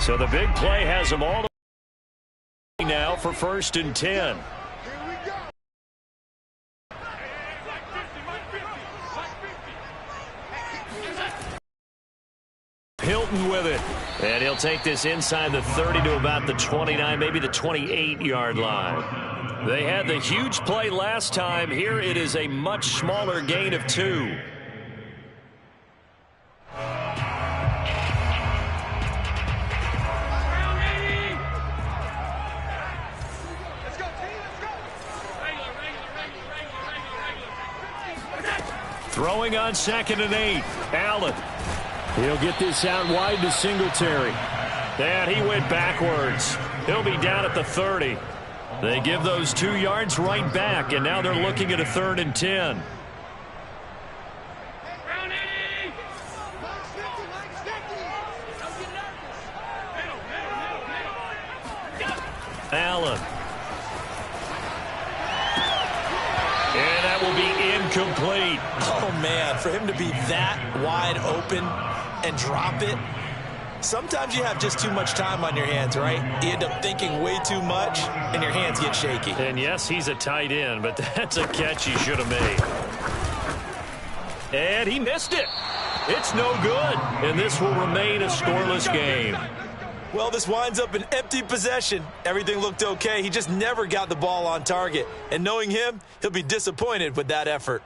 So the big play has them all now for 1st and 10. Hilton with it. And he'll take this inside the 30 to about the 29, maybe the 28-yard line. They had the huge play last time. Here it is a much smaller gain of 2. Throwing on 2nd and 8. Allen. He'll get this out wide to Singletary. And he went backwards. He'll be down at the 30. They give those 2 yards right back, and now they're looking at a 3rd and 10. Allen. And that will be incomplete. Oh, man, for him to be that wide open and drop it. Sometimes you have just too much time on your hands, right? You end up thinking way too much, and your hands get shaky. And yes, he's a tight end, but that's a catch he should have made. And he missed it. It's no good, and this will remain a scoreless game. Well, this winds up an empty possession. Everything looked okay. He just never got the ball on target. And knowing him, he'll be disappointed with that effort.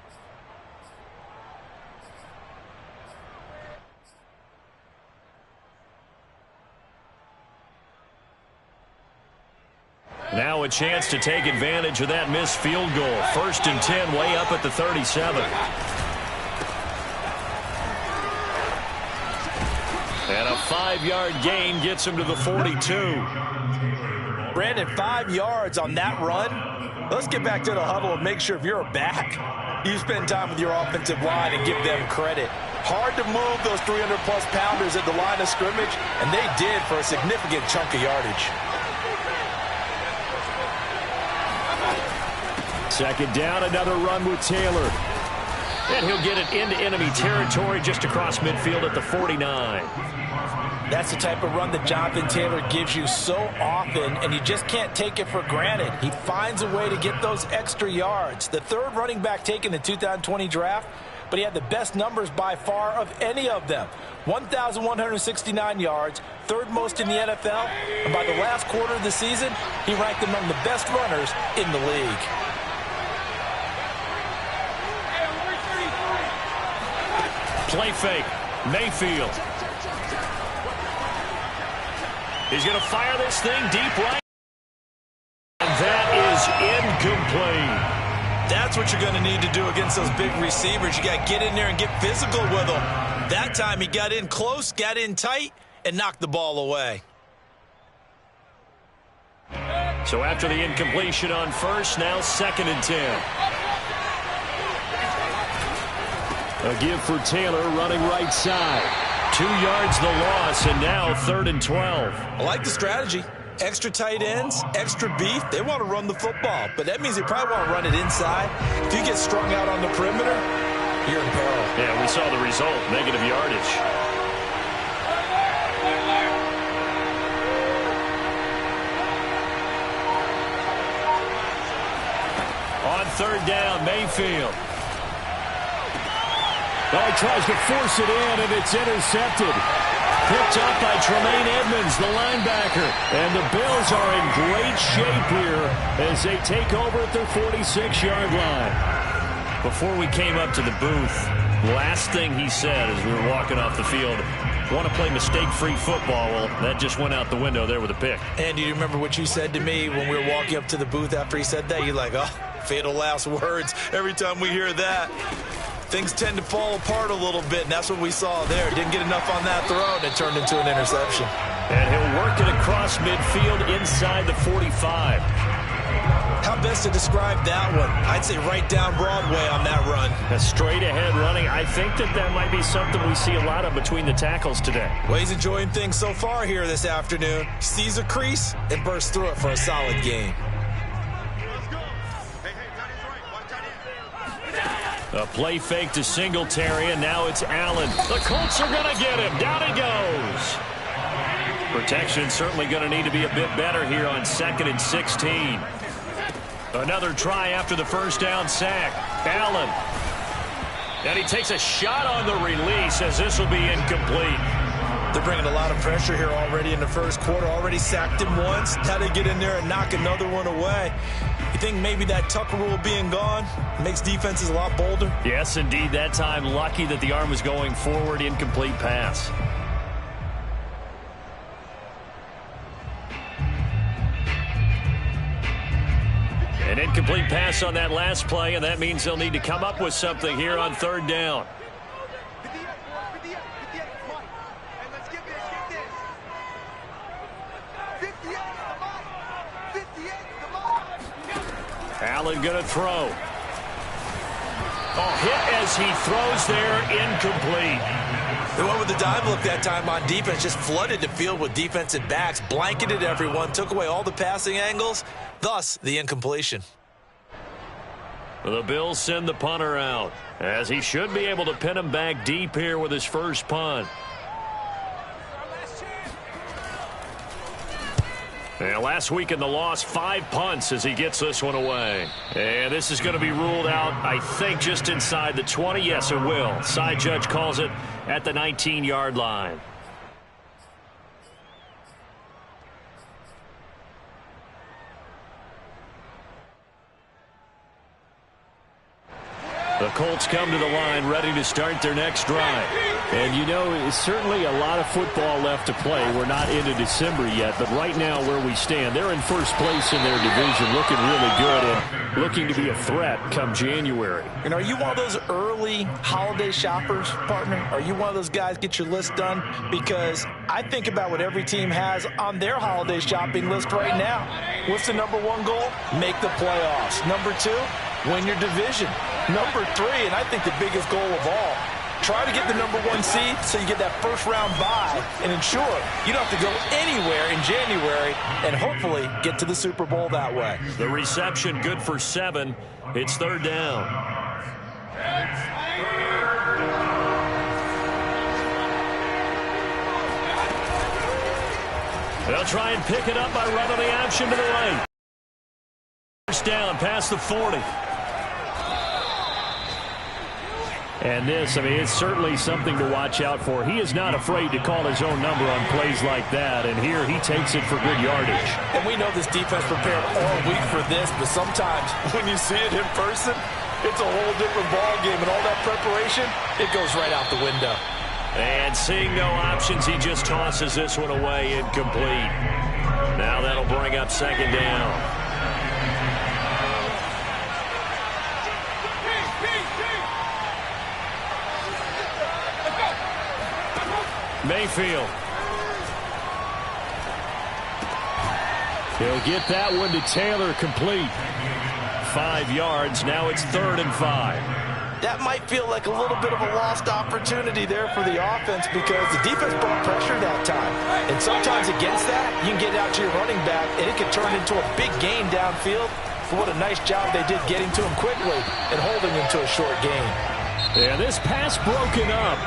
Now a chance to take advantage of that missed field goal. 1st and 10, way up at the 37. And a 5-yard gain gets him to the 42. Brandon, 5 yards on that run. Let's get back to the huddle and make sure if you're a back, you spend time with your offensive line and give them credit. Hard to move those 300-plus pounders at the line of scrimmage, and they did for a significant chunk of yardage. 2nd down, another run with Taylor. And he'll get it into enemy territory just across midfield at the 49. That's the type of run that Jonathan Taylor gives you so often, and you just can't take it for granted. He finds a way to get those extra yards. The 3rd running back taken in the 2020 draft, but he had the best numbers by far of any of them. 1,169 yards, 3rd most in the NFL, and by the last quarter of the season, he ranked among the best runners in the league. Play fake. Mayfield. He's going to fire this thing deep right. And that is incomplete. That's what you're going to need to do against those big receivers. You got to get in there and get physical with them. That time he got in close, got in tight, and knocked the ball away. So after the incompletion on 1st, now 2nd and 10. A give for Taylor running right side. 2 yards the loss, and now 3rd and 12. I like the strategy. Extra tight ends, extra beef. They want to run the football, but that means they probably want to run it inside. If you get strung out on the perimeter, you're in peril. Yeah, we saw the result, negative yardage. On 3rd down, Mayfield. Oh, he tries to force it in, and it's intercepted. Picked up by Tremaine Edmonds, the linebacker. And the Bills are in great shape here as they take over at their 46-yard line. Before we came up to the booth, last thing he said as we were walking off the field, want to play mistake-free football. Well, that just went out the window there with a pick. And do you remember what you said to me when we were walking up to the booth after he said that? You're like, oh, fatal last words. Every time we hear that, things tend to fall apart a little bit, and that's what we saw there. Didn't get enough on that throw, and it turned into an interception. And he'll work it across midfield inside the 45. How best to describe that one? I'd say right down Broadway on that run. A straight-ahead running. I think that might be something we see a lot of between the tackles today. Well, he's enjoying things so far here this afternoon. Sees a crease and bursts through it for a solid gain. A play fake to Singletary, and now it's Allen. The Colts are going to get him. Down he goes. Protection certainly going to need to be a bit better here on 2nd and 16. Another try after the first down sack. Allen. And he takes a shot on the release as this will be incomplete. They're bringing a lot of pressure here already in the first quarter. Already sacked him once. Now they get in there and knock another one away. You think maybe that Tucker rule being gone makes defenses a lot bolder? Yes, indeed. That time, lucky that the arm was going forward. Incomplete pass. An incomplete pass on that last play, and that means they'll need to come up with something here on 3rd down. Allen going to throw. Hit as he throws there, incomplete. They went with the dime look that time on defense, just flooded the field with defensive backs, blanketed everyone, took away all the passing angles, thus the incompletion. The Bills send the punter out, as he should be able to pin him back deep here with his first punt. And last week in the loss, 5 punts as he gets this one away. And this is going to be ruled out, I think, just inside the 20. Yes, it will. Side judge calls it at the 19-yard line. The Colts come to the line ready to start their next drive. And, you know, it's certainly a lot of football left to play. We're not into December yet, but right now where we stand, they're in first place in their division, looking really good and looking to be a threat come January. And are you one of those early holiday shoppers, partner? Are you one of those guys get your list done? Because I think about what every team has on their holiday shopping list right now. What's the number 1 goal? Make the playoffs. Number 2, win your division. Number 3, and I think the biggest goal of all, try to get the number 1 seed so you get that first-round bye and ensure you don't have to go anywhere in January and hopefully get to the Super Bowl that way. The reception good for 7. It's 3rd down. They'll try and pick it up by running the option to the right. First down past the 40. And this, I mean, it's certainly something to watch out for. He is not afraid to call his own number on plays like that, and here he takes it for good yardage. And we know this defense prepared all week for this, but sometimes when you see it in person, it's a whole different ballgame, and all that preparation, it goes right out the window. And seeing no options, he just tosses this one away, incomplete. Now that'll bring up 2nd down. Mayfield. He'll get that one to Taylor, complete. 5 yards. Now it's 3rd and 5. That might feel like a little bit of a lost opportunity there for the offense because the defense brought pressure that time. And sometimes against that, you can get out to your running back, and it can turn into a big gain downfield. But what a nice job they did getting to him quickly and holding him to a short gain. Yeah, this pass broken up.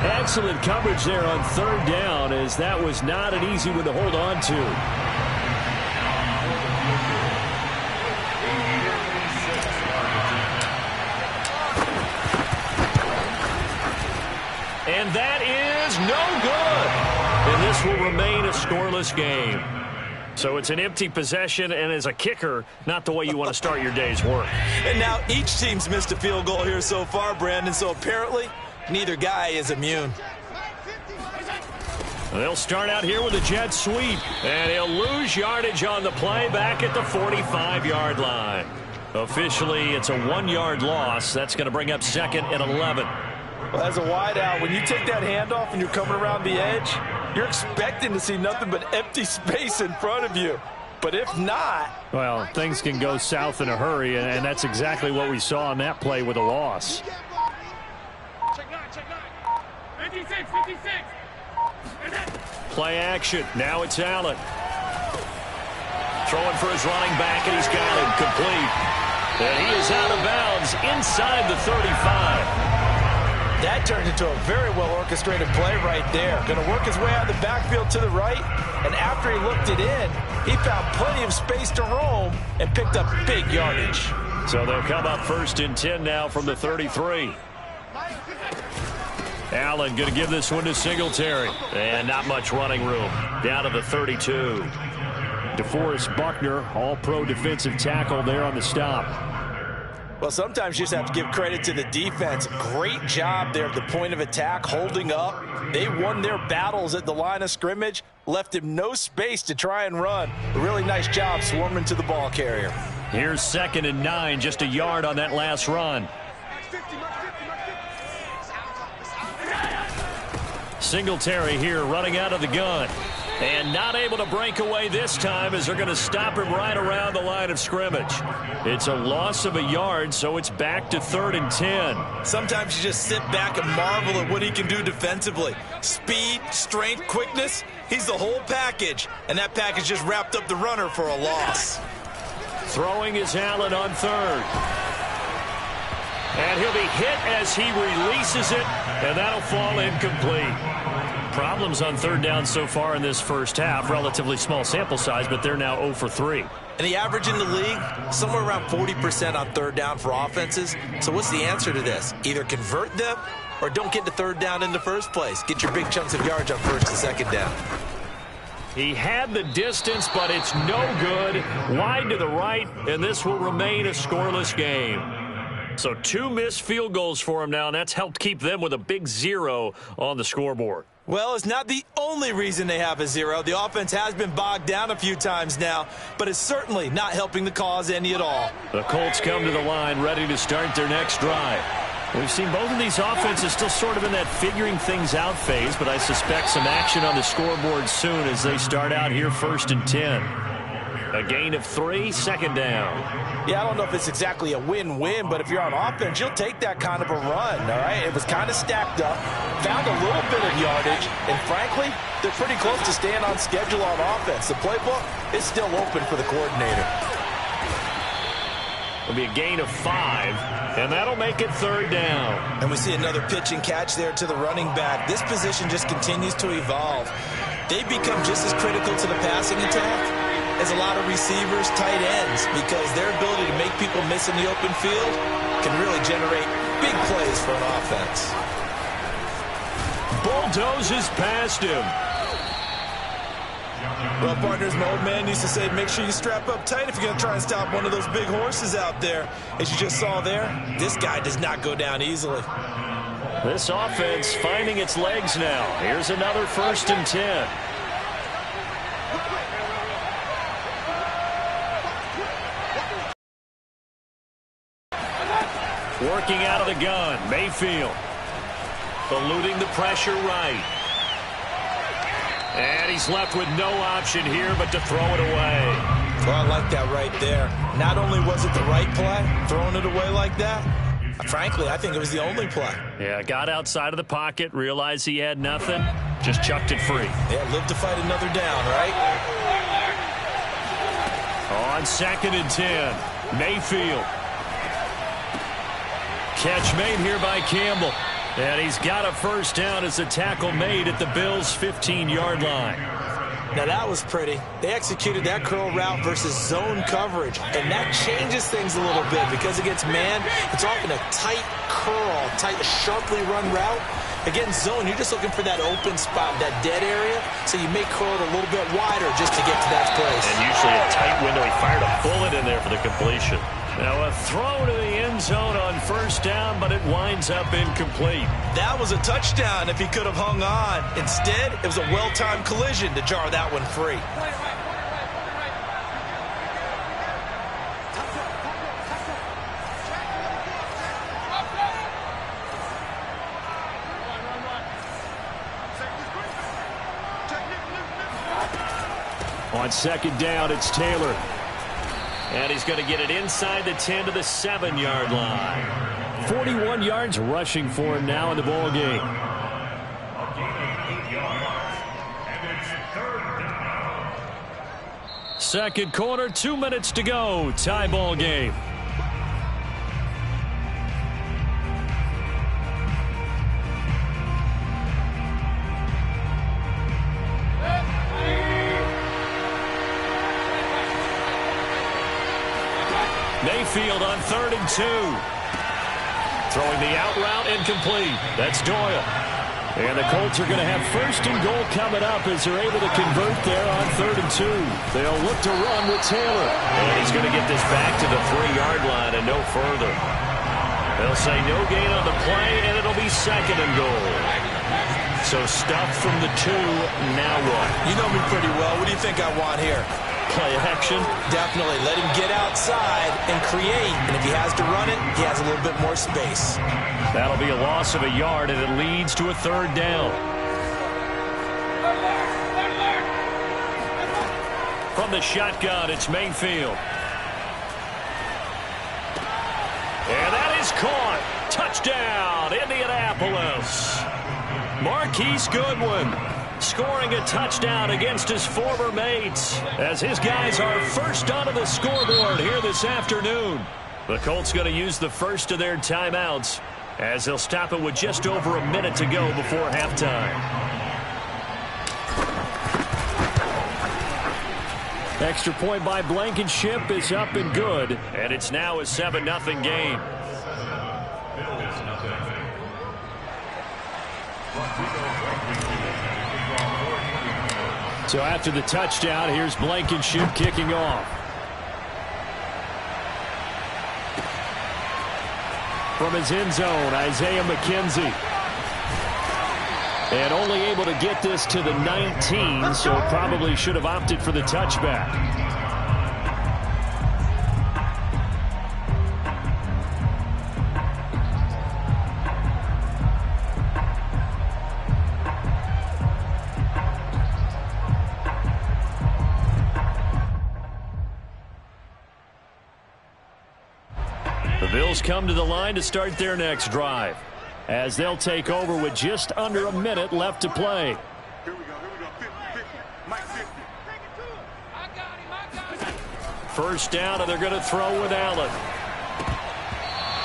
Excellent coverage there on 3rd down, as that was not an easy one to hold on to. And that is no good. And this will remain a scoreless game. So it's an empty possession, and as a kicker, not the way you want to start your day's work. And now each team's missed a field goal here so far, Brandon, so apparently neither guy is immune. They'll start out here with a jet sweep, and he'll lose yardage on the play back at the 45-yard line. Officially, it's a 1-yard loss. That's going to bring up 2nd and 11. Well, as a wideout, when you take that handoff and you're coming around the edge, you're expecting to see nothing but empty space in front of you. But if not... Well, things can go south in a hurry, and that's exactly what we saw on that play with a loss. Check 9. 56. Play action. Now it's Allen. Throwing for his running back, and he's got him complete. And he is out of bounds inside the 35. That turned into a very well-orchestrated play right there. Going to work his way out of the backfield to the right, and after he looked it in, he found plenty of space to roam and picked up big yardage. So they'll come up 1st and 10 now from the 33. Allen going to give this one to Singletary. And not much running room. Down to the 32. DeForest Buckner, all-pro defensive tackle there on the stop. Well, sometimes you just have to give credit to the defense. Great job there at the point of attack, holding up. They won their battles at the line of scrimmage, left him no space to try and run. A really nice job swarming to the ball carrier. Here's 2nd and 9, just a yard on that last run. Singletary here running out of the gun. And not able to break away this time as they're going to stop him right around the line of scrimmage. It's a loss of a yard, so it's back to 3rd and 10. Sometimes you just sit back and marvel at what he can do defensively. Speed, strength, quickness, he's the whole package. And that package just wrapped up the runner for a loss. Throwing is Allen on 3rd. And he'll be hit as he releases it, and that'll fall incomplete. Problems on 3rd down so far in this first half. Relatively small sample size, but they're now 0 for 3. And the average in the league, somewhere around 40% on 3rd down for offenses. So what's the answer to this? Either convert them or don't get to 3rd down in the first place. Get your big chunks of yards on 1st and 2nd down. He had the distance, but it's no good. Wide to the right, and this will remain a scoreless game. So 2 missed field goals for him now, and that's helped keep them with a big 0 on the scoreboard. Well, it's not the only reason they have a 0. The offense has been bogged down a few times now, but it's certainly not helping the cause any at all. The Colts come to the line ready to start their next drive. We've seen both of these offenses still sort of in that figuring things out phase, but I suspect some action on the scoreboard soon as they start out here 1st and 10. A gain of 3, 2nd down. Yeah, I don't know if it's exactly a win-win, but if you're on offense, you'll take that kind of a run, all right? It was kind of stacked up, found a little bit of yardage, and frankly, they're pretty close to staying on schedule on offense. The playbook is still open for the coordinator. It'll be a gain of 5, and that'll make it 3rd down. And we see another pitch and catch there to the running back. This position just continues to evolve. They become just as critical to the passing attack as a lot of receivers, tight ends, because their ability to make people miss in the open field can really generate big plays for an offense. Bulldozes past him. Well, partners, my old man used to say, make sure you strap up tight if you're going to try and stop one of those big horses out there. As you just saw there, this guy does not go down easily. This offense finding its legs now. Here's another 1st and 10. Working out of the gun, Mayfield. Eluding the pressure right. And he's left with no option here but to throw it away. Well, I like that right there. Not only was it the right play, throwing it away like that, frankly, I think it was the only play. Yeah, got outside of the pocket, realized he had nothing, just chucked it free. Yeah, live to fight another down, right? On 2nd and 10, Mayfield. Catch made here by Campbell. And he's got a 1st down as a tackle made at the Bills' 15-yard line. Now that was pretty. They executed that curl route versus zone coverage, and that changes things a little bit because against man, it's often a tight curl, tight, sharply run route. Against zone, you're just looking for that open spot, that dead area, so you may curl it a little bit wider just to get to that place. And usually a tight window. He fired a bullet in there for the completion. Now a throw to the end zone on 1st down, but it winds up incomplete. That was a touchdown if he could have hung on. Instead, it was a well-timed collision to jar that one free. On 2nd down, it's Taylor. And he's going to get it inside the 10 to the 7-yard line. 41 yards rushing for him now in the ball game. Second quarter, 2 minutes to go. Tie ball game. Mayfield on 3rd and 2. Throwing the out route incomplete. That's Doyle. And the Colts are going to have 1st and goal coming up as they're able to convert there on 3rd and 2. They'll look to run with Taylor. And he's going to get this back to the 3-yard line and no further. They'll say no gain on the play, and it'll be 2nd and goal. So stuff from the 2, now what? You know me pretty well. What do you think I want here? Play action? Definitely. Let him get outside and create. And if he has to run it, he has a little bit more space. That'll be a loss of a yard, and it leads to a 3rd down. From the shotgun, it's Mayfield. And that is caught. Touchdown, Indianapolis. Marquise Goodwin scoring a touchdown against his former mates as his guys are first onto the scoreboard here this afternoon. The Colts going to use the first of their timeouts as they'll stop it with just over a minute to go before halftime. Extra point by Blankenship is up and good, and it's now a 7-0 game. So after the touchdown, here's Blankenship kicking off. From his end zone, Isaiah McKenzie. And only able to get this to the 19, so probably should have opted for the touchback. The Bills come to the line to start their next drive, as they'll take over with just under a minute left to play. Here we go. 50. Mike 50. I got him. First down, and they're going to throw with Allen.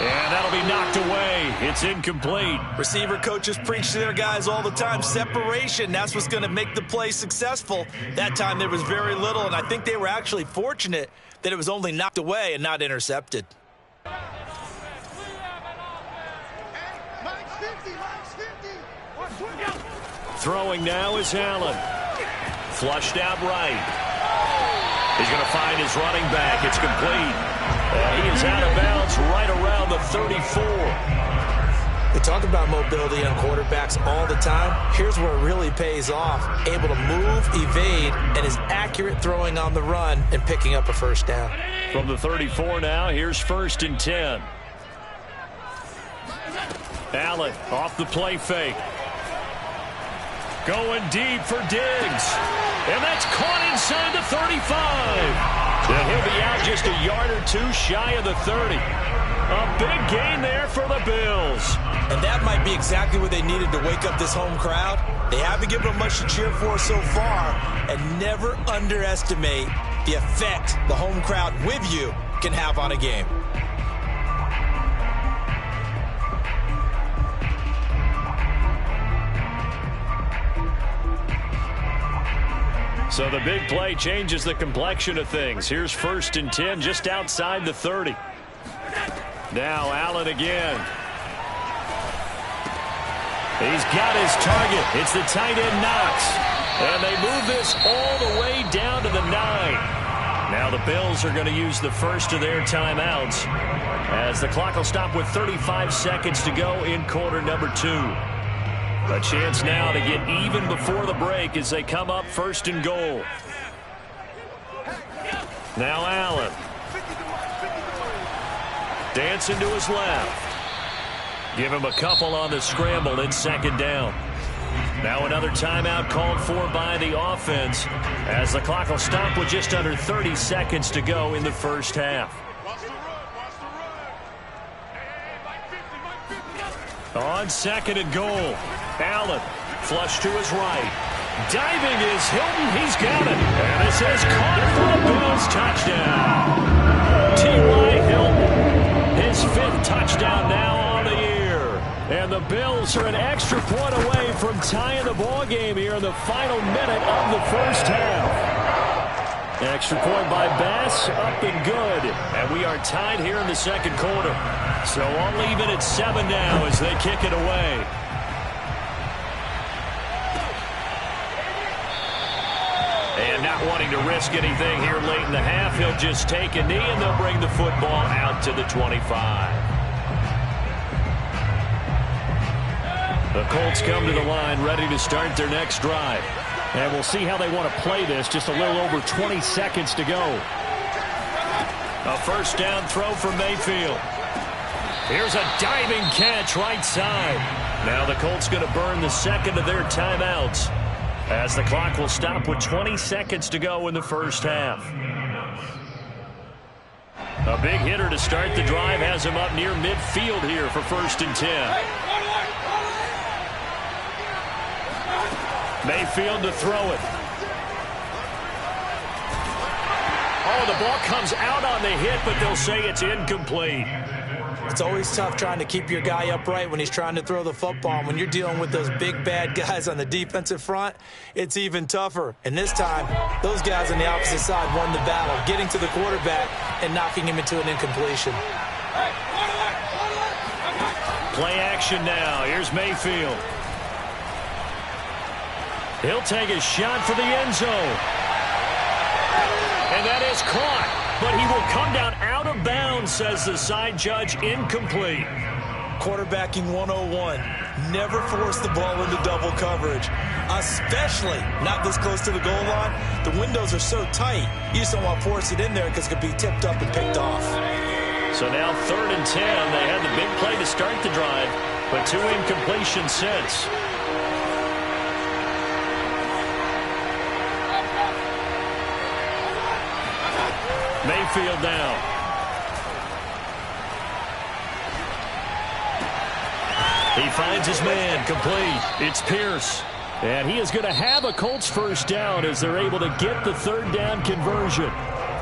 And that'll be knocked away. It's incomplete. Receiver coaches preach to their guys all the time. Separation, that's what's going to make the play successful. That time there was very little, and I think they were actually fortunate that it was only knocked away and not intercepted. Throwing now is Allen. Flushed out right. He's going to find his running back. It's complete. And he is out of bounds right around the 34. We talk about mobility on quarterbacks all the time. Here's where it really pays off. Able to move, evade, and is accurate throwing on the run and picking up a first down. From the 34 now, here's 1st and 10. Allen off the play fake. Going deep for Diggs. And that's caught inside the 35. And he'll be out just a yard or two shy of the 30. A big gain there for the Bills. And that might be exactly what they needed to wake up this home crowd. They haven't given them much to cheer for so far. And never underestimate the effect the home crowd with you can have on a game. So the big play changes the complexion of things. Here's 1st and 10 just outside the 30. Now Allen again. He's got his target. It's the tight end Knox. And they move this all the way down to the 9. Now the Bills are going to use the first of their timeouts as the clock will stop with 35 seconds to go in quarter number 2. A chance now to get even before the break as they come up 1st and goal. Now Allen. Dancing to his left. Give him a couple on the scramble in 2nd down. Now another timeout called for by the offense as the clock will stop with just under 30 seconds to go in the first half. On 2nd and goal, Allen flush to his right. Diving is Hilton. He's got it. And this is caught for the Bills touchdown. T.Y. Hilton, his 5th touchdown now on the year. And the Bills are an extra point away from tying the ball game here in the final minute of the first half. Extra point by Bass, up and good. And we are tied here in the second quarter. So all even at 7 now as they kick it away. And not wanting to risk anything here late in the half, he'll just take a knee and they'll bring the football out to the 25. The Colts come to the line ready to start their next drive. And we'll see how they want to play this. Just a little over 20 seconds to go. A first down throw for Mayfield. Here's a diving catch right side. Now the Colts going to burn the second of their timeouts as the clock will stop with 20 seconds to go in the first half. A big hitter to start the drive has him up near midfield here for 1st and 10. Mayfield to throw it. Oh, the ball comes out on the hit, but they'll say it's incomplete. It's always tough trying to keep your guy upright when he's trying to throw the football. When you're dealing with those big, bad guys on the defensive front, it's even tougher. And this time, those guys on the opposite side won the battle, getting to the quarterback and knocking him into an incompletion. Play action now. Here's Mayfield. He'll take a shot for the end zone. And that is caught. But he will come down out of bounds, says the side judge. Incomplete. Quarterbacking 101. Never force the ball into double coverage, especially not this close to the goal line. The windows are so tight, you just don't want to force it in there because it could be tipped up and picked off. So now 3rd and 10. They had the big play to start the drive, but 2 incompletions since. Mayfield now. He finds his man, complete. It's Pierce. And he is going to have a Colts first down as they're able to get the 3rd down conversion.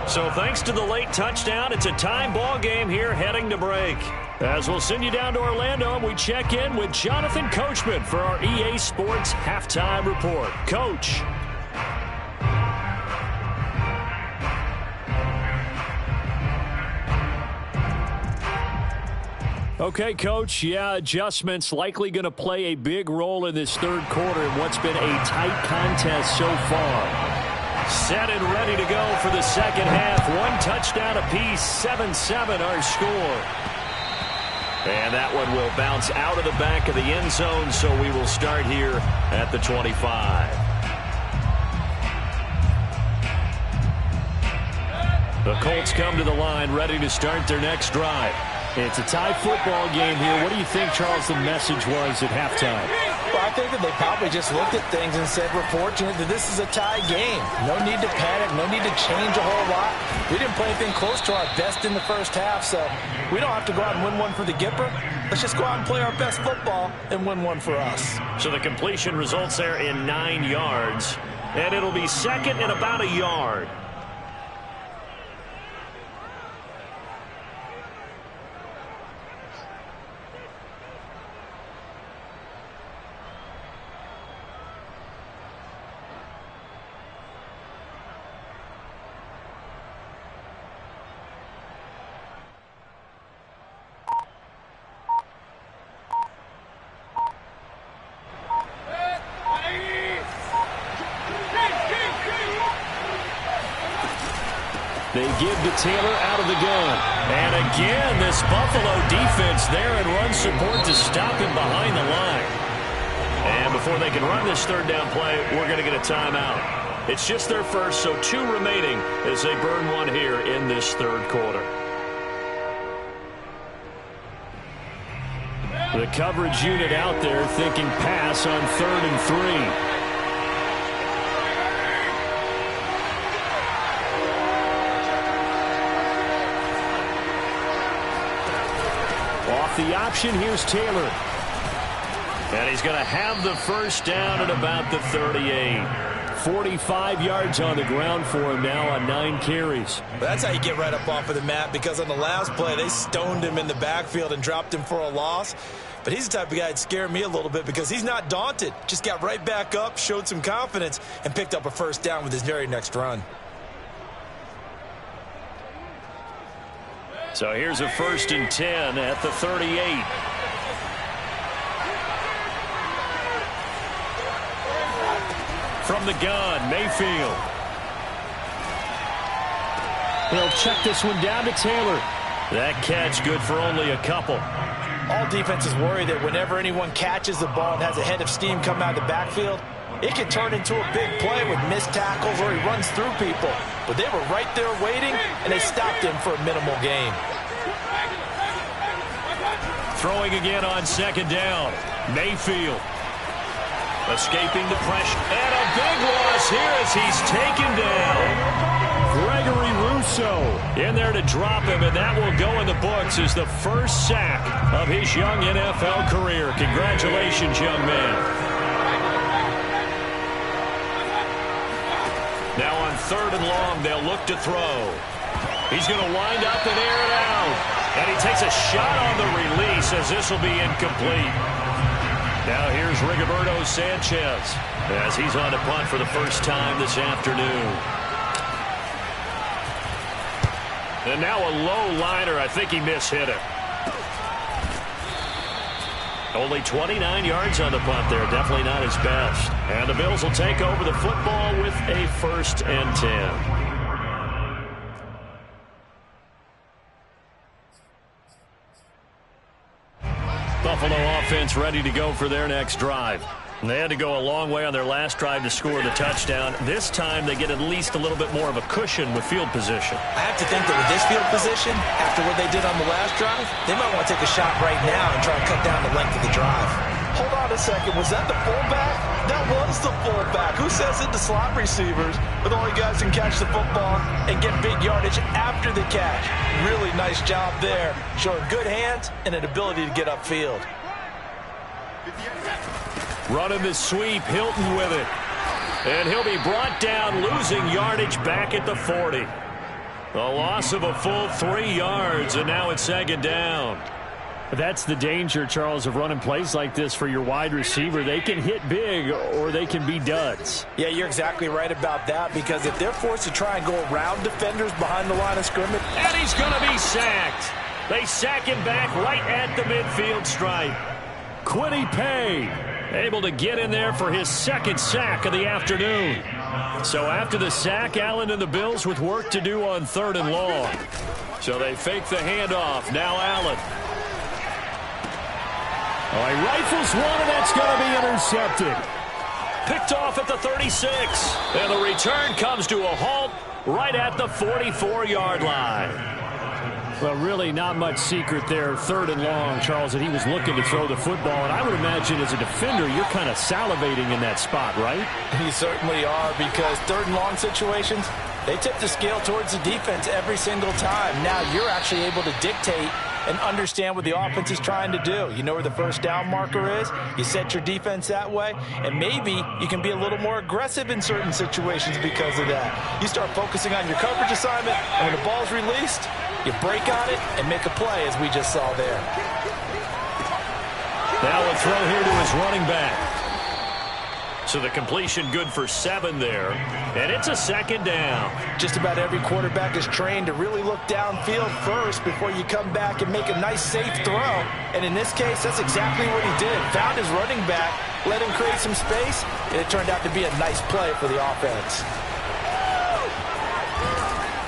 So thanks to the late touchdown, it's a time ball game here heading to break. As we'll send you down to Orlando, we check in with Jonathan Coachman for our EA Sports Halftime Report. Coach. Okay, Coach, adjustments likely going to play a big role in this 3rd quarter in what's been a tight contest so far. Set and ready to go for the second half. 1 touchdown apiece, 7-7 our score. And that one will bounce out of the back of the end zone, so we will start here at the 25. The Colts come to the line ready to start their next drive. It's a tie football game here. What do you think, Charles, the message was at halftime? Well, I think that they probably just looked at things and said, we're fortunate that this is a tie game. No need to panic, no need to change a whole lot. We didn't play anything close to our best in the first half, so we don't have to go out and win one for the Gipper. Let's just go out and play our best football and win one for us. So the completion results there in 9 yards, and it'll be 2nd and about a yard. They give to Taylor out of the gun. And again, this Buffalo defense there and run support to stop him behind the line. And before they can run this 3rd down play, we're going to get a timeout. It's just their first, so 2 remaining as they burn one here in this 3rd quarter. The coverage unit out there thinking pass on 3rd and 3. Off the option, here's Taylor. And he's going to have the first down at about the 38. 45 yards on the ground for him now on 9 carries. That's how you get right up off of the mat, because on the last play, they stoned him in the backfield and dropped him for a loss. But he's the type of guy that scared me a little bit because he's not daunted. Just got right back up, showed some confidence, and picked up a first down with his very next run. So here's a 1st and 10 at the 38. From the gun, Mayfield. He'll check this one down to Taylor. That catch good for only a couple. All defenses worry that whenever anyone catches the ball and has a head of steam come out of the backfield, it can turn into a big play with missed tackles or he runs through people. But they were right there waiting, and they stopped him for a minimal gain. Throwing again on 2nd down. Mayfield. Escaping the pressure. And a big loss here as he's taken down. Gregory Rousseau in there to drop him, and that will go in the books as the first sack of his young NFL career. Congratulations, young man. Now on 3rd and long, they'll look to throw. He's going to wind up and air it out. And he takes a shot on the release as this will be incomplete. Now here's Rigoberto Sanchez as he's on to punt for the first time this afternoon. And now a low liner. I think he mishit it. Only 29 yards on the punt there. Definitely not his best. And the Bills will take over the football with a 1st and 10. Buffalo offense ready to go for their next drive. And they had to go a long way on their last drive to score the touchdown. This time they get at least a little bit more of a cushion with field position. I have to think that with this field position, after what they did on the last drive, they might want to take a shot right now and try to cut down the length of the drive. Hold on a second. Was that the fullback? That was the fullback. Who says it to slot receivers? But only guys can catch the football and get big yardage after the catch. Really nice job there. Showing good hands and an ability to get upfield. Running the sweep, Hilton with it. And he'll be brought down, losing yardage back at the 40. A loss of a full 3 yards, and now it's 2nd down. That's the danger, Charles, of running plays like this for your wide receiver. They can hit big or they can be duds. Yeah, you're exactly right about that, because if they're forced to try and go around defenders behind the line of scrimmage. And he's going to be sacked. They sack him back right at the midfield stripe. Kwity Paye able to get in there for his 2nd sack of the afternoon. So after the sack, Allen and the Bills with work to do on 3rd and long. So they fake the handoff. Now Allen. Oh, he rifles one, and that's going to be intercepted. Picked off at the 36. And the return comes to a halt right at the 44-yard line. Well, really not much secret there. 3rd and long, Charles, that he was looking to throw the football. And I would imagine as a defender, you're kind of salivating in that spot, right? You certainly are, because 3rd and long situations, they tip the scale towards the defense every single time. Now you're actually able to dictate and understand what the offense is trying to do. You know where the first down marker is. You set your defense that way, and maybe you can be a little more aggressive in certain situations because of that. You start focusing on your coverage assignment, and when the ball's released, you break on it and make a play, as we just saw there. Now a throw here to his running back. So the completion good for 7 there. And it's a 2nd down. Just about every quarterback is trained to really look downfield first before you come back and make a nice, safe throw. And in this case, that's exactly what he did. Found his running back, let him create some space, and it turned out to be a nice play for the offense.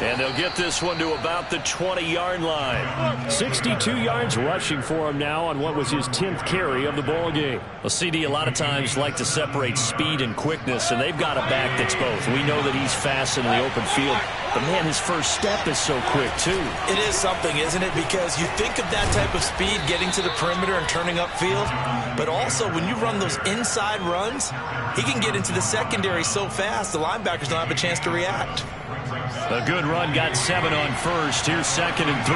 And they'll get this one to about the 20-yard line. 62 yards rushing for him now on what was his 10th carry of the ball game. Well, CD a lot of times like to separate speed and quickness, and they've got a back that's both. We know that he's fast in the open field, but, man, his first step is so quick, too. It is something, isn't it? Because you think of that type of speed getting to the perimeter and turning upfield, but also when you run those inside runs, he can get into the secondary so fast the linebackers don't have a chance to react. A good run, got 7 on first. Here's 2nd and 3.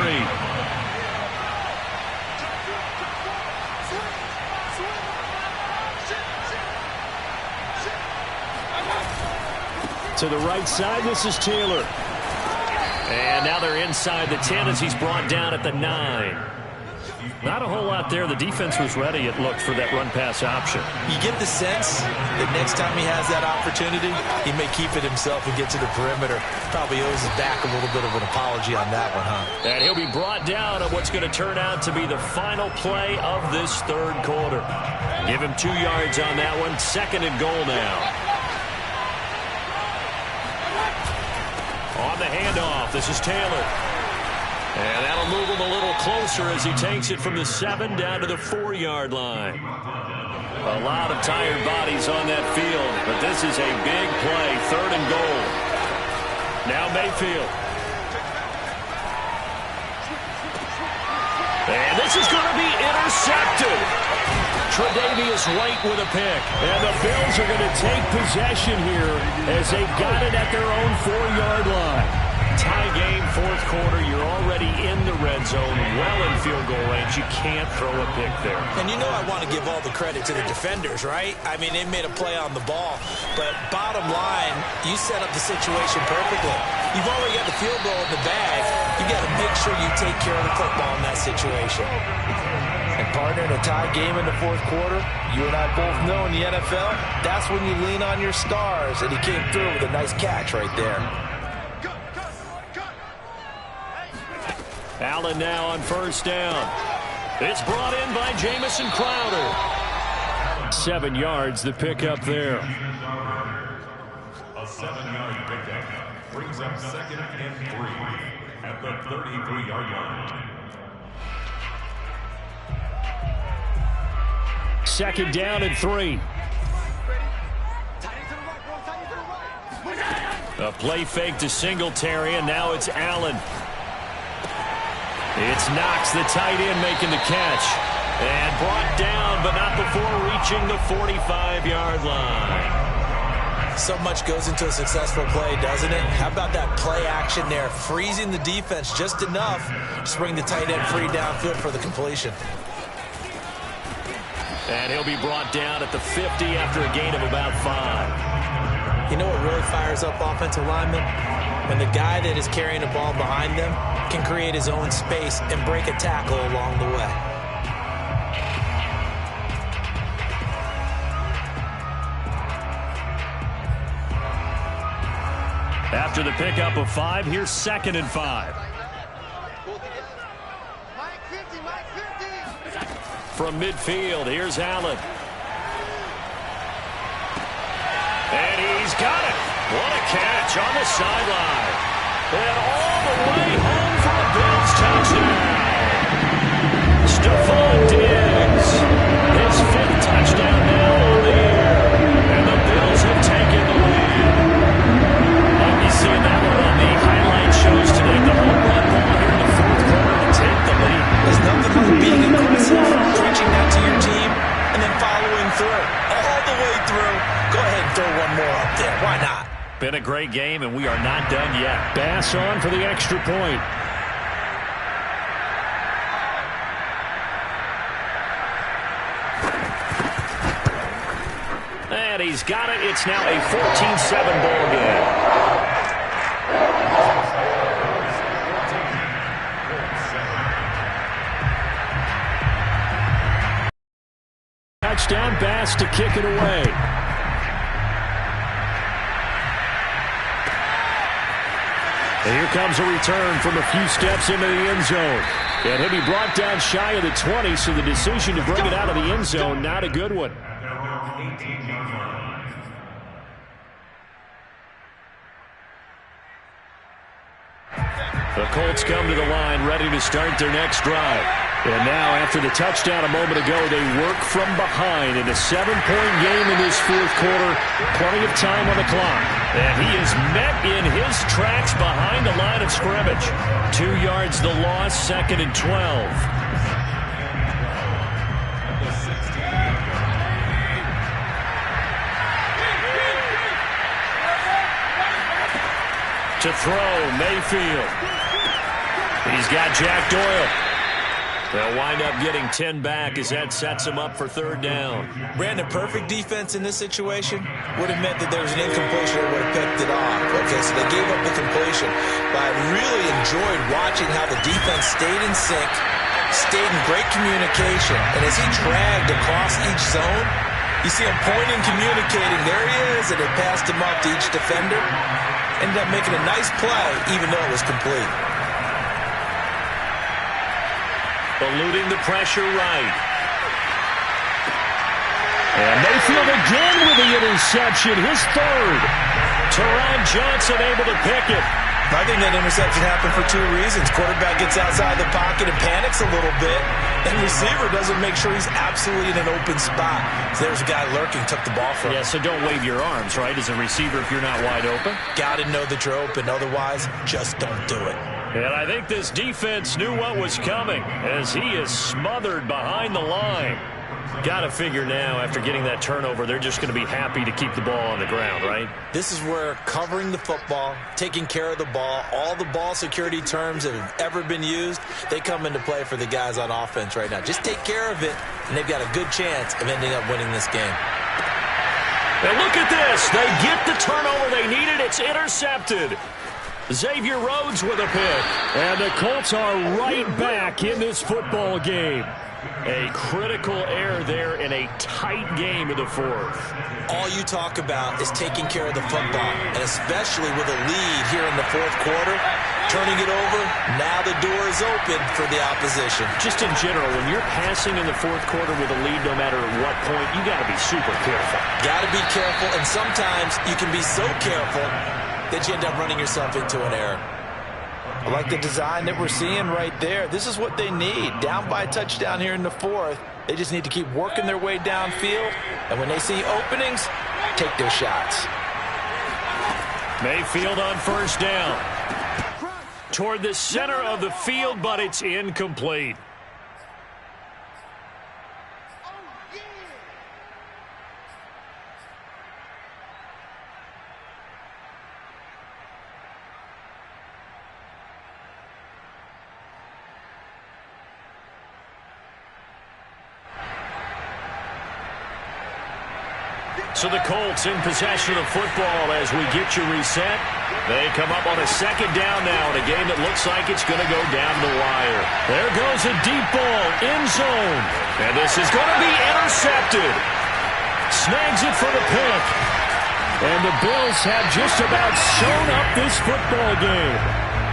To the right side, this is Taylor. And now they're inside the 10 as he's brought down at the 9. Not a whole lot there. The defense was ready, it looked, for that run-pass option. You get the sense that next time he has that opportunity, he may keep it himself and get to the perimeter. Probably owes his back a little bit of an apology on that one, huh? And he'll be brought down on what's going to turn out to be the final play of this third quarter. Give him 2 yards on that one. 2nd and goal now. On the handoff, this is Taylor. And that'll move him a little closer as he takes it from the 7 down to the 4-yard line. A lot of tired bodies on that field, but this is a big play, 3rd and goal. Now Mayfield. And this is going to be intercepted. Tre'Davious White with a pick. And the Bills are going to take possession here as they've got it at their own 4-yard line. Tie game, 4th quarter. You're already in the red zone, well in field goal range. You can't throw a pick there. And you know I want to give all the credit to the defenders, right? I mean, they made a play on the ball. But bottom line, you set up the situation perfectly. You've already got the field goal in the bag. You got to make sure you take care of the football in that situation. And partner, in a tie game in the 4th quarter, you and I both know in the NFL, that's when you lean on your stars. And he came through with a nice catch right there. Allen now on 1st down. It's brought in by Jamison Crowder. 7 yards, the pickup there. A 7-yard pickup brings up 2nd and 3 at the 33-yard line. 2nd down and 3. A play fake to Singletary, and now it's Allen. It's Knox, the tight end, making the catch. And brought down, but not before reaching the 45-yard line. So much goes into a successful play, doesn't it? How about that play action there? Freezing the defense just enough to bring the tight end free downfield for the completion. And he'll be brought down at the 50 after a gain of about 5. You know what really fires up offensive linemen? When the guy that is carrying the ball behind them can create his own space and break a tackle along the way. After the pickup of 5, here's 2nd and 5. From midfield, here's Allen. And he's got it. What a catch on the sideline. And all the way home for a Bills touchdown. Stephon Diggs. His 5th touchdown now on the year. And the Bills have taken the lead. I'll be seeing that one on the highlight shows today. The home run ball here in the 4th quarter to take the lead. There's nothing like being aggressive, preaching that to your team, and then following through. All the way through. Go ahead and throw one more up there. Why not? Been a great game, and we are not done yet. Bass on for the extra point. And he's got it. It's now a 14-7 ball game. Touchdown, Bass to kick it away. And here comes a return from a few steps into the end zone. And he'll be brought down shy of the 20, so the decision to bring it out of the end zone, not a good one. The Colts come to the line ready to start their next drive. And now, after the touchdown a moment ago, they work from behind in a 7-point game in this 4th quarter. Plenty of time on the clock. And he is met in his tracks behind the line of scrimmage. 2 yards the loss, 2nd and 12. To throw, Mayfield. He's got Jack Doyle. They'll wind up getting 10 back as that sets him up for 3rd down. Brandon, perfect defense in this situation would have meant that there was an incompletion that would have picked it off. Okay, so they gave up the completion. But I really enjoyed watching how the defense stayed in sync stayed in great communication. And as he dragged across each zone, you see him pointing, communicating. There he is, and they passed him up to each defender. Ended up making a nice play, even though it was complete. Eluding the pressure right. And Mayfield again with the interception, his third. Teron Johnson able to pick it. I think that interception happened for two reasons. Quarterback gets outside the pocket and panics a little bit, and receiver doesn't make sure he's absolutely in an open spot. So there's a guy lurking, took the ball from him. Yeah, so don't wave your arms, right, as a receiver if you're not wide open. Got to know that you're open. Otherwise, just don't do it. And I think this defense knew what was coming as he is smothered behind the line. Got to figure now, after getting that turnover, they're just going to be happy to keep the ball on the ground, right? This is where covering the football, taking care of the ball, all the ball security terms that have ever been used, they come into play for the guys on offense right now. Just take care of it, and they've got a good chance of ending up winning this game. And look at this. They get the turnover they needed. It's intercepted. Xavier Rhodes with a pick. And the Colts are right back in this football game. A critical error there in a tight game in the fourth. All you talk about is taking care of the football, and especially with a lead here in the fourth quarter, turning it over, now the door is open for the opposition. Just in general, when you're passing in the fourth quarter with a lead, no matter at what point, you got to be super careful. Got to be careful, and sometimes you can be so careful that you end up running yourself into an error. I like the design that we're seeing right there. This is what they need. Down by a touchdown here in the fourth. They just need to keep working their way downfield. And when they see openings, take their shots. Mayfield on first down. Toward the center of the field, but it's incomplete. So the Colts in possession of football as we get you reset. They come up on a second down now in a game that looks like it's going to go down the wire. There goes a deep ball, end zone. And this is going to be intercepted. Snags it for the pick. And the Bills have just about sewn up this football game.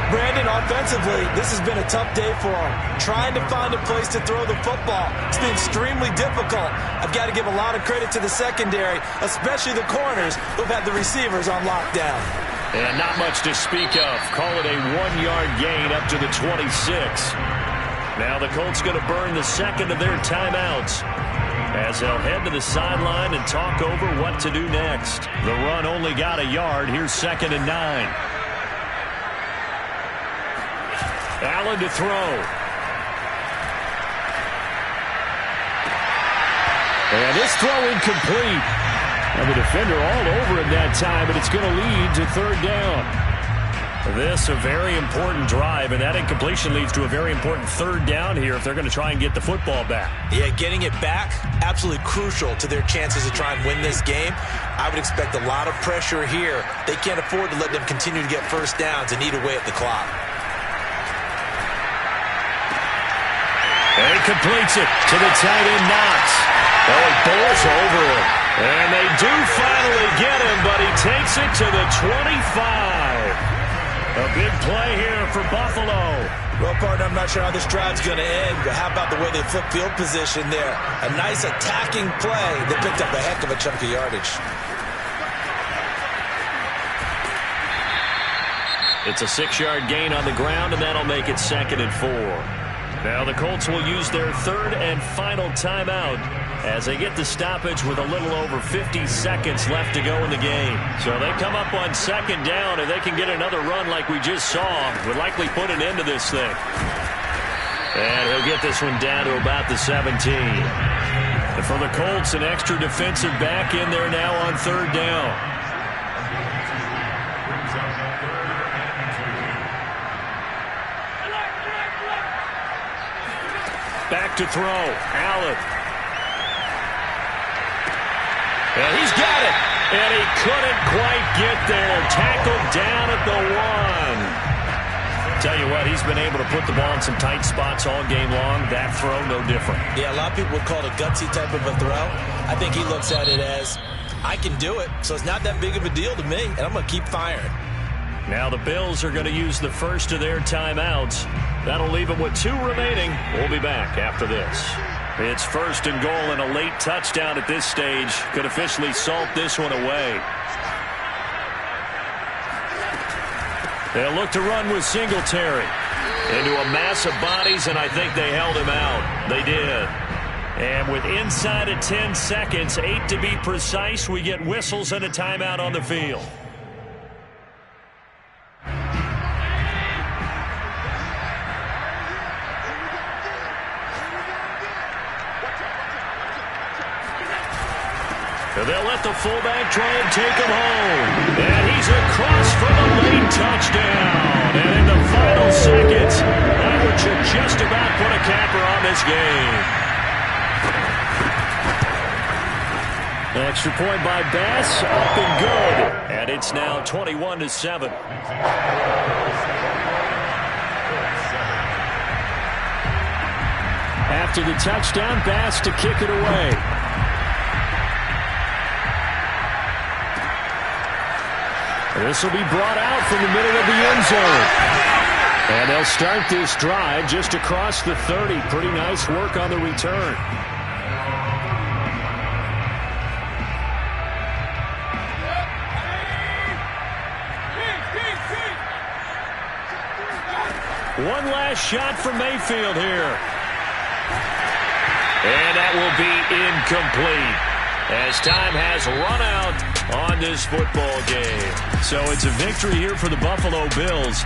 Brandon, offensively, this has been a tough day for him. Trying to find a place to throw the football. It's been extremely difficult. I've got to give a lot of credit to the secondary, especially the corners who've had the receivers on lockdown. And not much to speak of. Call it a 1-yard gain up to the 26. Now the Colts going to burn the second of their timeouts as they'll head to the sideline and talk over what to do next. The run only got a yard. Here's 2nd and 9. Allen to throw. And this throw incomplete. And the defender all over him that time, but it's going to lead to third down. This a very important drive, and that incompletion leads to a very important third down here if they're going to try and get the football back. Yeah, getting it back, absolutely crucial to their chances to try and win this game. I would expect a lot of pressure here. They can't afford to let them continue to get first downs and eat away at the clock. And he completes it to the tight end, Knox. Oh, he bowls over him. And they do finally get him, but he takes it to the 25. A big play here for Buffalo. Well, partner, I'm not sure how this drive's going to end, but how about the way they flip field position there? A nice attacking play that picked up a heck of a chunk of yardage. It's a 6-yard gain on the ground, and that'll make it 2nd and 4. Now the Colts will use their third and final timeout as they get the stoppage with a little over 50 seconds left to go in the game. So they come up on second down, and they can get another run like we just saw. Would likely put an end to this thing. And he'll get this one down to about the 17. And for the Colts, an extra defensive back in there now on third down. Back to throw. Allen. And he's got it. And he couldn't quite get there. Tackled down at the 1. Tell you what, he's been able to put the ball in some tight spots all game long. That throw, no different. Yeah, a lot of people would call it a gutsy type of a throw. I think he looks at it as, I can do it, so it's not that big of a deal to me, and I'm going to keep firing. Now the Bills are going to use the first of their timeouts. That'll leave them with 2 remaining. We'll be back after this. It's 1st and goal, and a late touchdown at this stage could officially salt this one away. They'll look to run with Singletary into a mass of bodies, and I think they held him out. They did. And with inside of 10 seconds, 8 to be precise, we get whistles and a timeout on the field. They'll let the fullback try and take him home. And he's across for the late touchdown. And in the final seconds, that one should just about put a capper on this game. Extra point by Bass, up and good. And it's now 21-7. After the touchdown, Bass to kick it away. This will be brought out from the middle of the end zone. And they'll start this drive just across the 30. Pretty nice work on the return. One last shot from Mayfield here. And that will be incomplete, as time has run out on this football game. So it's a victory here for the Buffalo Bills.